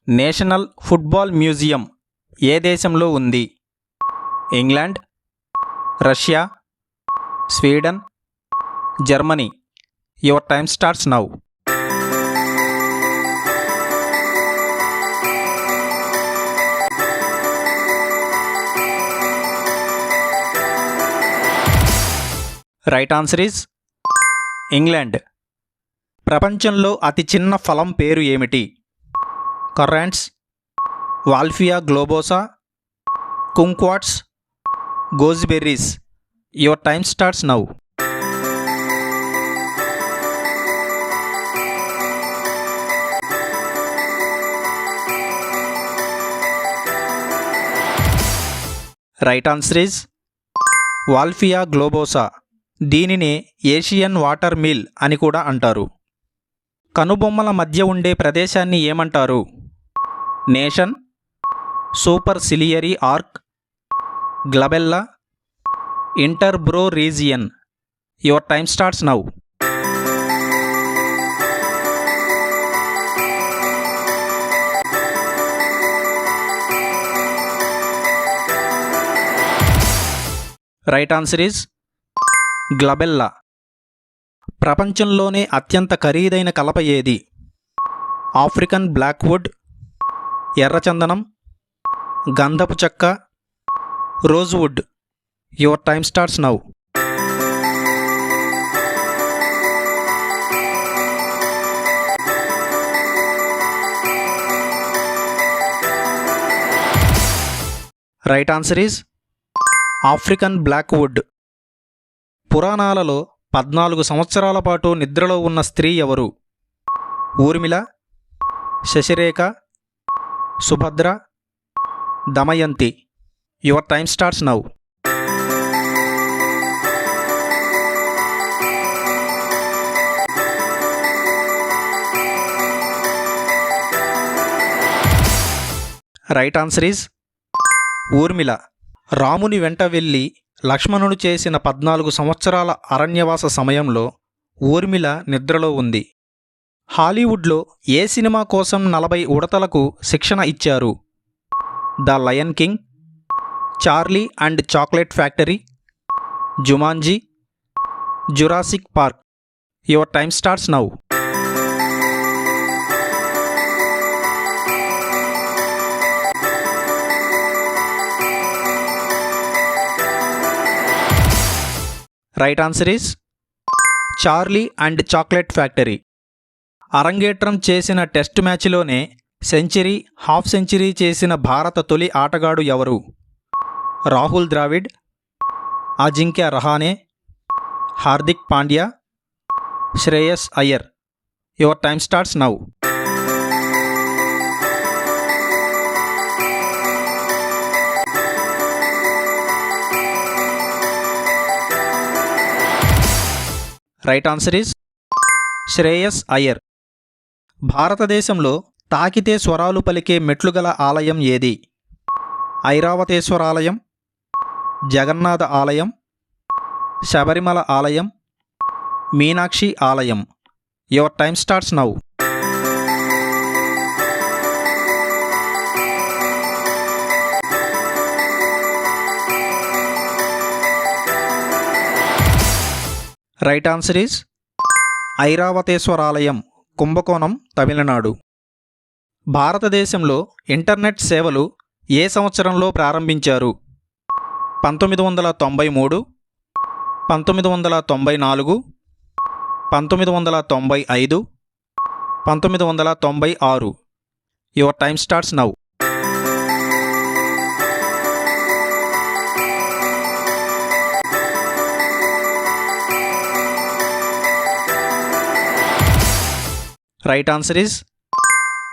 National football museum ఏ దేశంలో ఉంది? England, Russia, Sweden, Germany. Your time starts now. Right answer is England. ప్రపంచంలో అతి చిన్న ఫలం పేరు ఏమిటి? Currants, Wolffia globosa, kumquats, gooseberries. Your time starts now. Right answer is Wolffia globosa. దీనినే ఏషియన్ వాటర్ మిల్ అని కూడా అంటారు. కనుబొమ్మల మధ్య ఉండే ప్రదేశాన్ని ఏమంటారు? Nasion, superciliary arc, glabella, interbrow region. Your time starts now. Right answer is glabella. ప్రపంచంలోనే అత్యంత ఖరీదైన కలప ఏది? ఆఫ్రికన్ బ్లాక్వుడ్, ఎర్రచందనం, గంధపు చెక్క, rosewood. Your time starts now. Right answer is African blackwood. పురాణాలలో 14 సంవత్సరాల పాటు నిద్రలో ఉన్న స్త్రీ ఎవరు? Urmila, Shashirekha, Subhadra, Damayanti. Your time starts now. Right answer is Urmila. రాముని వెంట వెళ్ళి లక్ష్మణుడు చేసిన 14 సంవత్సరాల అరణ్యవాస సమయంలో ఊర్మిళ నిద్రలో ఉంది. హాలీవుడ్లో ఏ సినిమా కోసం 40 ఉడతలకు శిక్షణ ఇచ్చారు? The lion king, Charlie and chocolate factory, Jumanji, Jurassic park. Your time starts now. Right answer is Charlie and chocolate factory. అరంగేట్రం చేసిన టెస్ట్ మ్యాచ్లోనే సెంచరీ, హాఫ్ సెంచరీ చేసిన భారత తొలి ఆటగాడు ఎవరు? Rahul Dravid, Ajinkya Rahane, Hardik Pandya, Shreyas Iyer. Your time starts now. Right answer is Shreyas Iyer. భారతదేశంలో తాకితే స్వరాలు పలికే మెట్లుగల ఆలయం ఏది? ఐరావతేశ్వర ఆలయం, జగన్నాథ ఆలయం, శబరిమల ఆలయం, మీనాక్షి ఆలయం. Your time starts now. Right answer is ఐరావతేశ్వరాలయం, కుంభకోణం, తమిళనాడు. భారతదేశంలో ఇంటర్నెట్ సేవలు ఏ సంవత్సరంలో ప్రారంభించారు? 1993, 1994, 1995, 1996. Your time starts now. Right answer is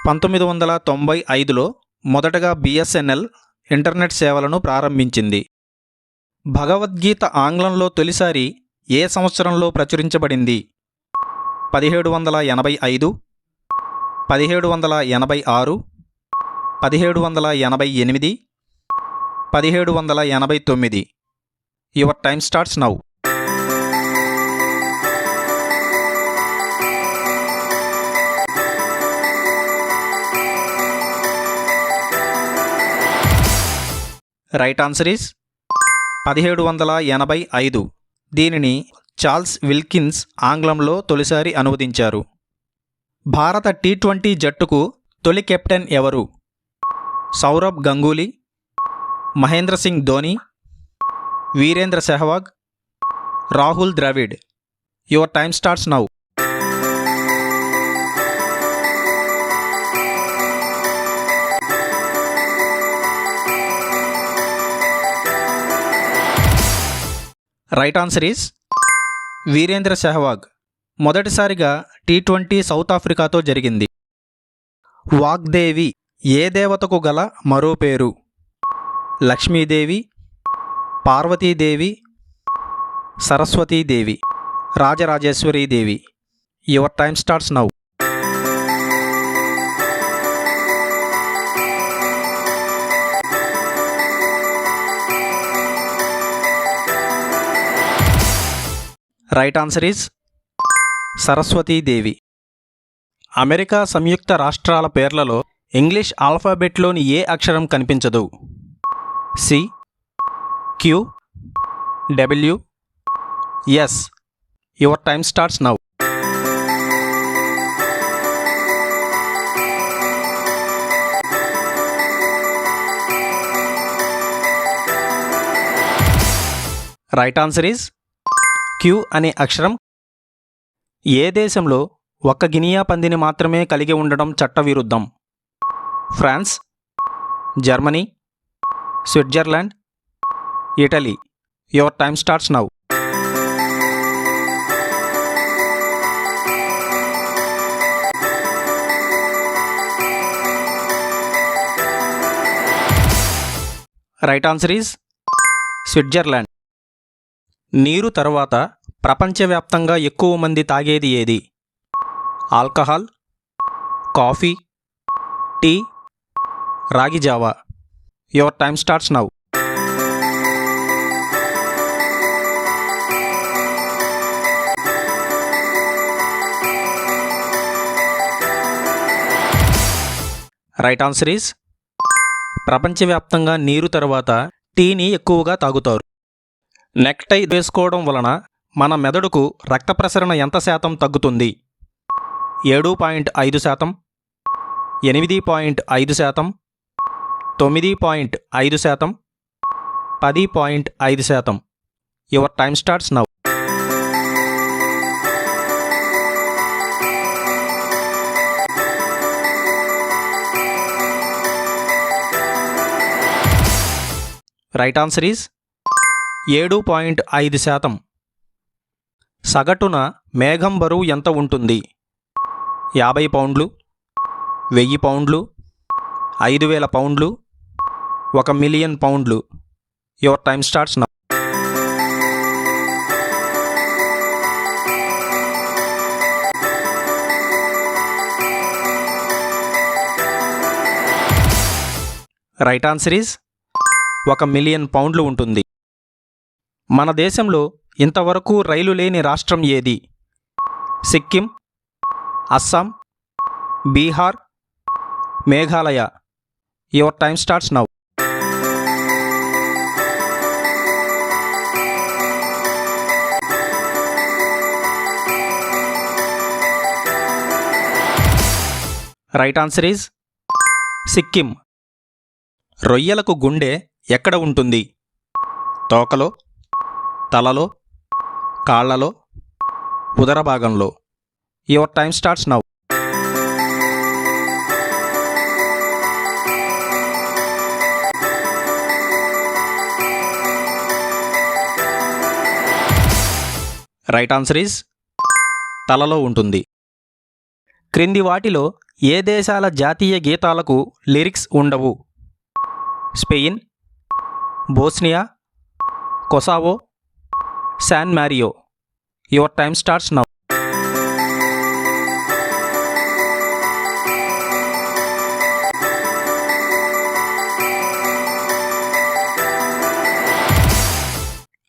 1995లో మొదటగా బిఎస్ఎన్ఎల్ ఇంటర్నెట్ సేవలను ప్రారంభించింది. భగవద్గీత ఆంగ్లంలో తొలిసారి ఏ సంవత్సరంలో ప్రచురించబడింది? 1785, 1786, 1788, 1789. Your time starts now. Right answer is 1785. దీనిని చార్ల్స్ విల్కిన్స్ ఆంగ్లంలో తొలిసారి అనువదించారు. భారత టీ20 జట్టుకు తొలి కెప్టెన్ ఎవరు? Sourav Ganguly, Mahendra Singh Dhoni, Virender Sehwag, Rahul Dravid. Your time starts now. Right answer is Virender Sehwag. మొదటిసారిగా టీ20 సౌత్ ఆఫ్రికాతో జరిగింది. వాగ్దేవి ఏ దేవతకు గల మరో పేరు? Lakshmidevi, Parvatidevi, Saraswatidevi, Rajarajeshwaridevi. Your time starts now. Right answer is Saraswatidevi. America సంయుక్త రాష్ట్రాల పేర్లలో ఇంగ్లీష్ ఆల్ఫాబెట్లోని ఏ అక్షరం కనిపించదు? C, Q, W, S. Your time starts now. Right answer is Q అనే అక్షరం. ఏ దేశంలో ఒక్క గినియా పందిని మాత్రమే కలిగి ఉండడం చట్టవిరుద్ధం? France, Germany, Switzerland, Italy. Your time starts now. Right answer is Switzerland. నీరు తర్వాత ప్రపంచవ్యాప్తంగా ఎక్కువ మంది తాగేది ఏది? ఆల్కహాల్, కాఫీ, టీ, రాగి జావా. Your time starts now. Right answer is ప్రపంచవ్యాప్తంగా నీరు తర్వాత టీని ఎక్కువగా తాగుతారు. నెక్టై వేసుకోవడం వలన మన మెదడుకు రక్త ప్రసరణ ఎంత శాతం తగ్గుతుంది? 7.5%, 8.5%, 9.5%, 10.5%. Your time starts now. Right answer is 7.5%. సగటున మేఘం బరువు ఎంత ఉంటుంది? 50 పౌండ్లు, 1000 పౌండ్లు, 5000 పౌండ్లు, 1,000,000 పౌండ్లు. Your time starts now. Right answer is 1,000,000 పౌండ్లు ఉంటుంది. మన దేశంలో ఇంతవరకు రైలు లేని రాష్ట్రం ఏది? Sikkim, Assam, Bihar, Meghalaya. Your time starts now. Right answer is Sikkim. రొయ్యలకు గుండె ఎక్కడ ఉంటుంది? తోకలో, తలలో, కాళ్లలో, ఉదర భాగంలో. Your time starts now. Right answer is తలలో ఉంటుంది. క్రింది వాటిలో ఏ దేశాల జాతీయ గీతాలకు లిరిక్స్ ఉండవు? Spain, Bosnia, Kosovo, San Mario. Your time starts now.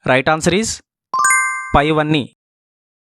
Right answer is పైవన్నీ.